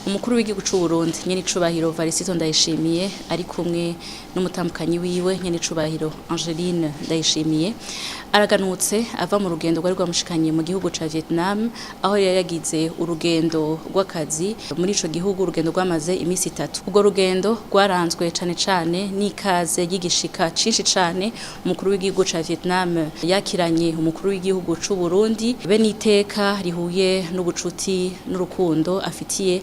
umukuru w'igihugu c'u Burundi nyene icubahiro Varisito Ndayishimiye ari kumwe n'umutambukanyi wiwe nyene icubahiro Angeline Ndayishimiye araganutse ava mu rugendo rwari rwamushikanye mu gihugu ca Vietnam aho yari yagize urugendo rw'akazi muri ico gihugu urugendo rwamaze imisi 3 ubwo rugendo rwaranzwe cane cane n'ikaze y'igishika cinshi cane umukuru w'igihugu ca Vietnam yakiranye umukuru w'igihugu c'u Burundi be n'iteka rihuye n'ubucuti n'urukundo afitiye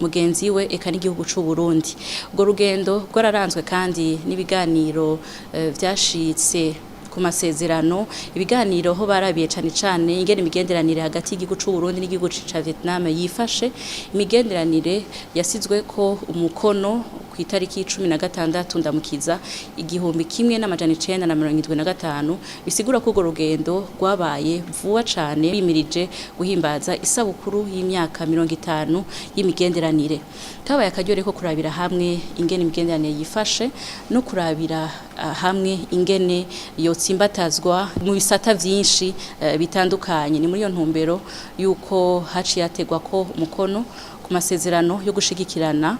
mugenzi we eka n'igihugu c'u Burundi ubwo rugendo rwararanzwe kandi n'ibiganiro vyashitse ku masezerano ibiganiro ho barabiye cane ingene imigenderanire hagati y'igihugu c'u Burundi n'igihugu ca Vietnam yifashe imigenderanire yasizwe ko umukono ku itariki 16 ndamukiza igihumbi kimwe n'amajana 975 bisigura ko urwo rugendo rwabaye vuba cane bimirije guhimbaza isabukuru y'imyaka 50 y'imigenderanire kabaye akaryo ko kurabira hamwe ingene imigenderanire yifashe no kurabira hamwe ingene yotsimbatazwa mu bisata vyinshi bitandukanye ni muri yo ntumbero yuko haciye ategwa ko umukono ku masezerano yo gushigikirana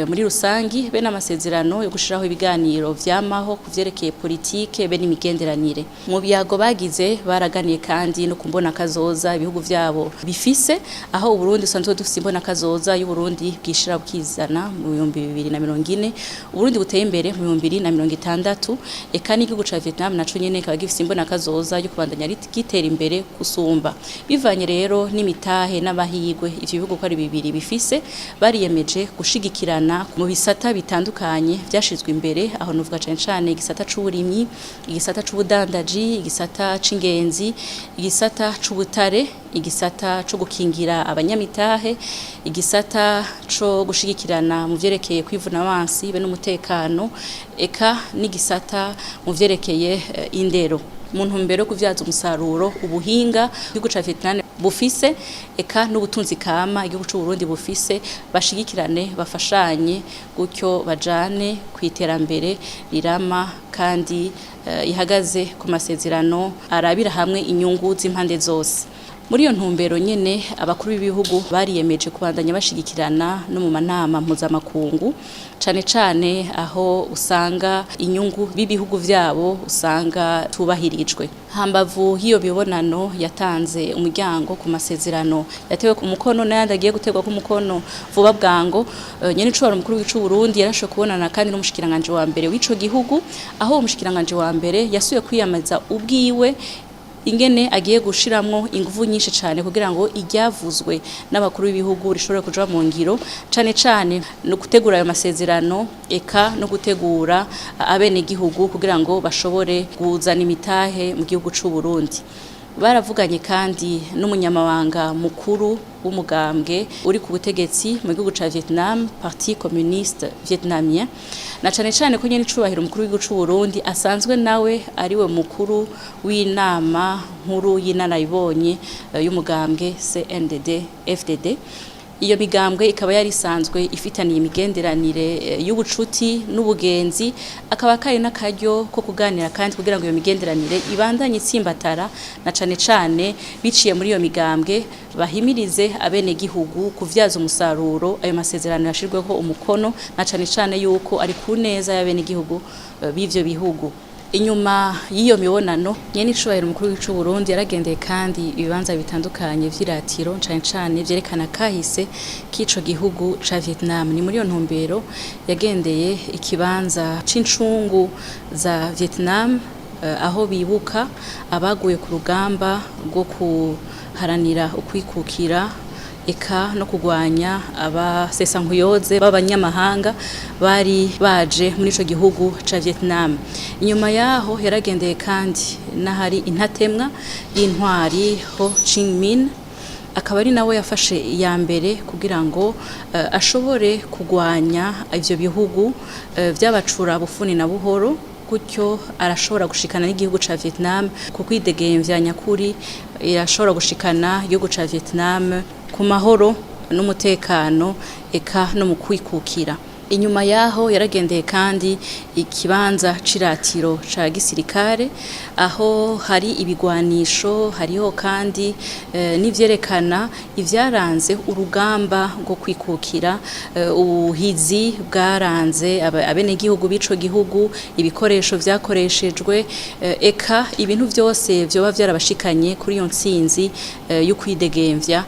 muri rusangi be n'amasezerano yo gushiraho ibiganiro vyamaho kuvyerekeye politike be n'imigenderanire mu byago bagize baraganiye kandi no kumbona kazoza ibihugu vyabo bifise aho Burundi usanzwe dufise imbona kazoza y'u Burundi bwishira bukizana mu 2040 Burundi buteye imbere mu 2060 eka n'igihugu ca Vietnam naco nyene kaba gifise imbona kazoza yo kubandanya gitera imbere kusumba bivanye rero n'imitahe n'abahigwe ivyo bihugu ko ari bibiri bifise bariyemeje gushigikira mu bisata bitandukanye vyashizwe imbere aho nuvuga cane igisata c'uburimyi igisata c'ubudandaji igisata c'ingenzi igisata c'ubutare igisata co gukingira abanyamitahe igisata co gushigikirana mu vyerekeye kwivuna abansi be n'umutekano eka n'igisata mu vyerekeye indero mu ntumbero kuvyaza umusaruro ubuhinga igihugu ca Vietnam bufise eka n'ubutunzi kama igihugu c'u Burundi bufise bashigikirane bafashanye gutyo bajane kwiterambere rirama kandi ihagaze ku masezerano arabira hamwe inyungu z'impande zose muri iyo ntumbero nyene abakuru b'ibihugu bariyemeje kubandanya bashigikirana no mu manama mpuzamakungu cane aho usanga inyungu b'ibihugu vyabo usanga tubahirijwe hambavu hiyo bibonano yatanze umuryango ku masezerano yatewe ku mukono n'ayandi agiye gutegwa ku mukono vuba bwango nyene icubahiro umukuru w'igihugu c'u Burundi yarashoboye kubonana kandi n'umushikiranganje wa mbere w'ico gihugu aho umushikiranganje wa mbere yasuye kwiyamaza ubwiwe ingene agiye gushiramwo ingufu nyinshi cane kugira ngo iryavuzwe n'abakuru b'ibihugu rishobore kuja mu ngiro cane no gutegura ayo masezerano eka no gutegura abene gihugu kugira ngo bashobore kuzana imitahe mu gihugu c'u Burundi baravuganye kandi n'umunyamabanga mukuru w'umugambwe uri ku butegetsi mu gihugu ca Vietnam Parti Communiste Vietnamien na cane ko nyene icubahiro umukuru w'igihugu c'u Burundi asanzwe nawe ariwe mukuru w'inama nkuru y'inararibonye y'umugambwe CNDD FDD iyo migambwe ikaba yari isanzwe ifitaniye imigenderanire y'ubucuti n'ubugenzi akaba kari n'akaryo ko kuganira kandi kugira ngo iyo migenderanire ibandanye itsimbatara na cane biciye muri iyo migambwe bahimirize abene gihugu kuvyaza umusaruro ayo masezerano yashirweho umukono na cane yuko ari ku neza y'abene gihugu b'ivyo bihugu inyuma y'iyo mibonano nyene icubahiro umukuru w'igihugu c'u Burundi yaragendeye kandi ibibanza bitandukanye vy'iratiro cane vyerekana kahise k'ico gihugu ca Vietnam ni muri yo ntumbero yagendeye ikibanza c'incungu za Vietnam aho bibuka abaguye ku rugamba rwo kuharanira ukwikukira eka no kugwanya abasesankuyoze b'abanyamahanga bari baje muri ico gihugu ca Vietnam inyuma yaho yaragendeye kandi nahari intatemwa y'intwari Ho Chi Minh akaba ari nawe yafashe ya mbere kugira ngo ashobore kugwanya ivyo bihugu vy'abacura bufuni na buhoro gutyo arashobora gushikana n'igihugu ca Vietnam kuko idegemvya nyakuri irashobora gushikana igihugu ca Vietnam ku mahoro n'umutekano eka no mu kwikukira inyuma yaho yaragendeye kandi ikibanza ciratiro ca gisirikare aho hari ibigwanisho hariho kandi n'ivyerekana ivyaranze urugamba rwo kwikukira ubuhizi bwaranze abene gihugu bico gihugu ibikoresho vyakoreshejwe eka ibintu vyose vyoba vyarabashikanye kuri iyo ntsinzi yo kwidegemvya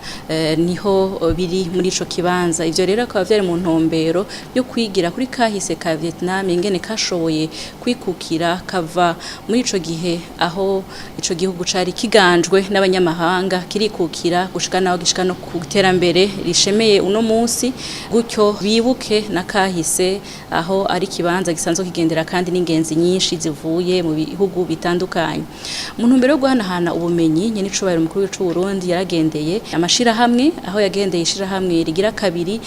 niho biri muri ico kibanza ivyo rero akaba vyari mu ntombero yo kwigira kuri kahise ka Vietnam ingene kashoboye kwikukira kava muri ico gihe aho ico gihugu cari kiganjwe n'abanyamahanga kirikukira gushika naho gishika no kuterambere rishemeye uno munsi gutyo bibuke na kahise aho ari kibanza gisanzwe kigendera kandi n'ingenzi nyinshi zivuye mu bihugu bitandukanye umuntu mbere yo guhanahana ubumenyi nyene icubahiro mukuru w'u Burundi yaragendeye amashira hamwe aho yagendeye ishira hamwe rigira kabiri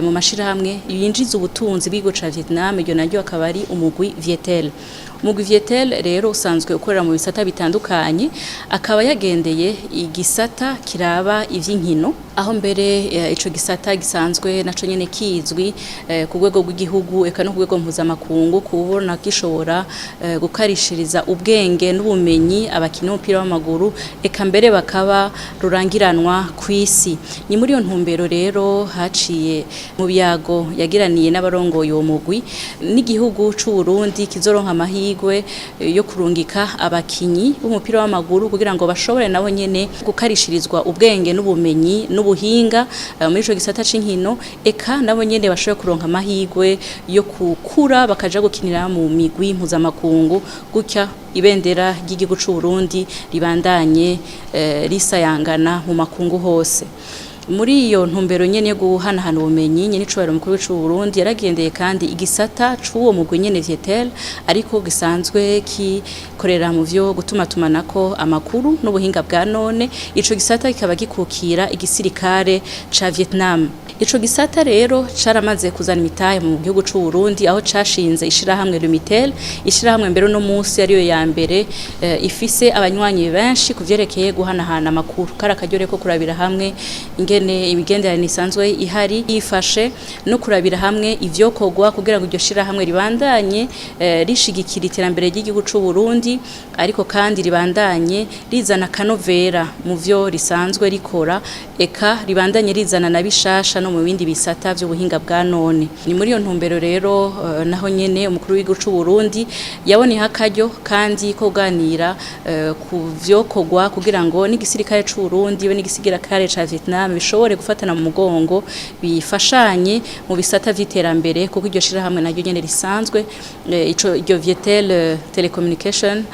mu mashira hamwe yinjiza ubutunzi bw'igihugu ca Vietnam iryo naryo akaba ari umugwi Vietel umugwi Vietel rero usanzwe ukorera mu bisata bitandukanye akaba yagendeye igisata kiraba ivy'inkino aho mbere ico gisata gisanzwe naco nyene kizwi ku rwego rw'igihugu eka no ku rwego mpuzamakungu kubona gishobora gukarishiriza ubwenge n'ubumenyi abakina umupira w'amaguru eka mbere bakaba rurangiranwa kw'isi ni muri iyo ntumbero rero haciye mu byago yagiraniye n'abarongoye uwo mugwi n'igihugu c'u Burundi kizoronka amahirwe yo kurungika abakinyi b'umupira w'amaguru kugira ngo bashobore nabo nyene gukarishirizwa ubwenge n'ubumenyi n'ubuhinga muri ico gisata c'inkino eka nabo nyene bashobore kuronka amahirwe yo kukura bakaja gukinira mu migwi mpuzamakungu gutya ibendera ry'igihugu c'u Burundi ribandanye risayangana mu makungu hose muri iyo ntumbero nyene yo guhanahana ubumenyi nyene icubahiro mukuru w'u Burundi yaragendeye kandi igisata c'uwo mugwi nyene Vietel ariko gisanzwe kikorera mu vyo gutumatumanako amakuru n'ubuhinga bwa none ico gisata kikaba gikukira igisirikare ca Vietnam ico gisata rero caramaze kuzana imitahe mu gihugu c'u Burundi aho cashinze ishirahamwe Lumitel ishirahamwe mbere no munsi ariyo ya mbere ifise abanywanyi benshi kuvyerekeye guhanahana amakuru karakaryo ko kurabira hamwe ingene imigenderanire isanzwe ihari yifashe no kurabira hamwe ivyokorwa kugira ngo iryo shirahamwe ribandanye rishigikira iterambere ry'igihugu c'u Burundi ariko kandi ribandanye rizana kanovera mu vyo risanzwe rikora eka ribandanye rizana na bishasha no mu bindi bisata vy'ubuhinga bwa none ni muri iyo ntumbero rero naho nyene umukuru w'igihugu c'u Burundi yaboneye akaryo kandi ko kuganira ku vyokorwa kugira ngo n'igisirikare c'u Burundi be n'igisirikare ca Vietnam bishobore gufatana mu mugongo bifashanye mu bisata vy'iterambere kuko iryo shirahamwe naryo nyene risanzwe iryo Vietel Telecommunication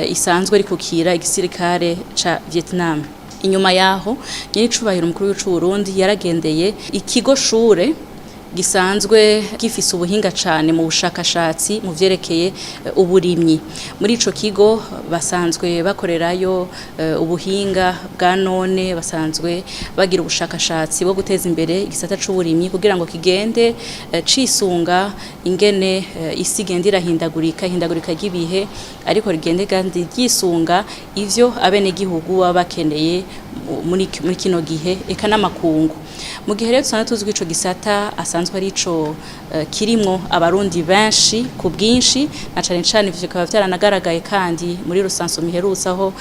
isanzwe rikukira igisirikare ca Vietnam inyuma yaho nyene icubahiro umukuru w'u Burundi yaragendeye ikigo shure gisanzwe gifise ubuhinga cane mu bushakashatsi mu vyerekeye uburimyi muri ico kigo basanzwe bakorerayo ubuhinga bwa none basanzwe bagira ubushakashatsi bwo guteza imbere igisata c'uburimyi kugira ngo kigende cisunga ingene isi igenda irahindagurika ry'ibihe ariko rigende kandi ryisunga ivyo abene gihugu baba bakeneye muri kino gihe eka n'amakungu mu gihe rero tusanzwe tuzwi ico gisata asanzwe ari ico kirimwo abarundi benshi ku bwinshi na cane cane ivyo bikaba vyaranagaragaye kandi muri rusanso miherutse aho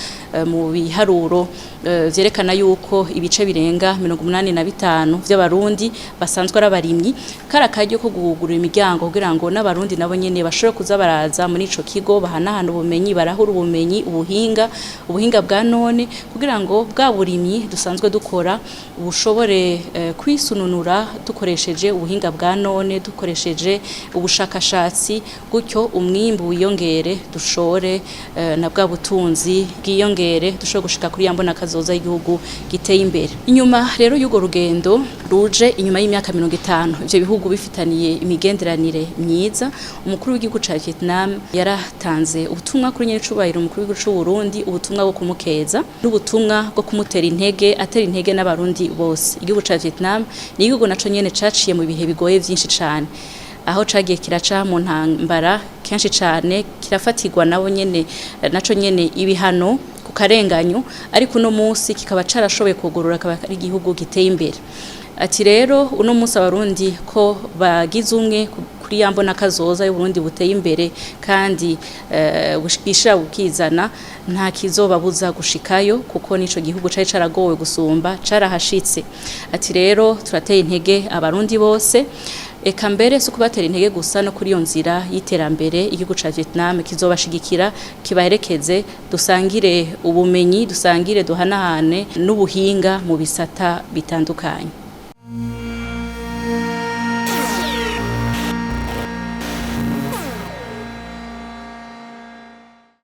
mu biharuro vyerekana yuko ibice birenga 85 vy'abarundi basanzwe ari abarimyi karakaryo ko gugurura imiryango kugira ngo n'abarundi nabo nyene bashobore kuza baraza muri ico kigo bahanahana ubumenyi barahura ubumenyi ubuhinga bwa none kugira ngo bwa burimyi dusanzwe dukora ubushobore kwisununura dukoresheje ubuhinga bwa none dukoresheje ubushakashatsi gutyo umwimbu wiyongere dushore na bwa butunzi bwiyongere dushobore gushika kuri yambona kazoza y'igihugu giteye imbere inyuma rero y'ugo rugendo ruje inyuma y'imyaka 50 ivyo bihugu bifitaniye imigenderanire myiza umukuru w'igihugu ca Vietnam yaratanze ubutumwa kuri nyene cubahiro umukuru w'igihugu c'u Burundi ubutumwa bwo kumukeza n'ubutumwa bwo kumutera atera intege n'abarundi bose igihugu ca Vietnam ni igihugu naco nyene caciye mu bihe bigoye vyinshi cane aho cagiye kiraca mu ntambara kenshi cane kirafatirwa nabo nyene naco nyene ibihano ku karenganyo ariko no munsi kikaba carashoboye kugurura akaba ari igihugu giteye imbere ati rero uno munsi abarundi ko bagize umwe kuri yambona kazoza y'Uburundi buteye imbere kandi bishira bukizana nta kizobabuza gushikayo kuko nico gihugu cari caragowe gusumba carahashitse. Ati rero turateye intege abarundi bose eka mbere suko batera intege gusa no kuri iyo nzira y'iterambere igihugu ca Vietnam kizobashigikira kibaherekeze dusangire ubumenyi dusangire duhanahane n'ubuhinga mu bisata bitandukanye.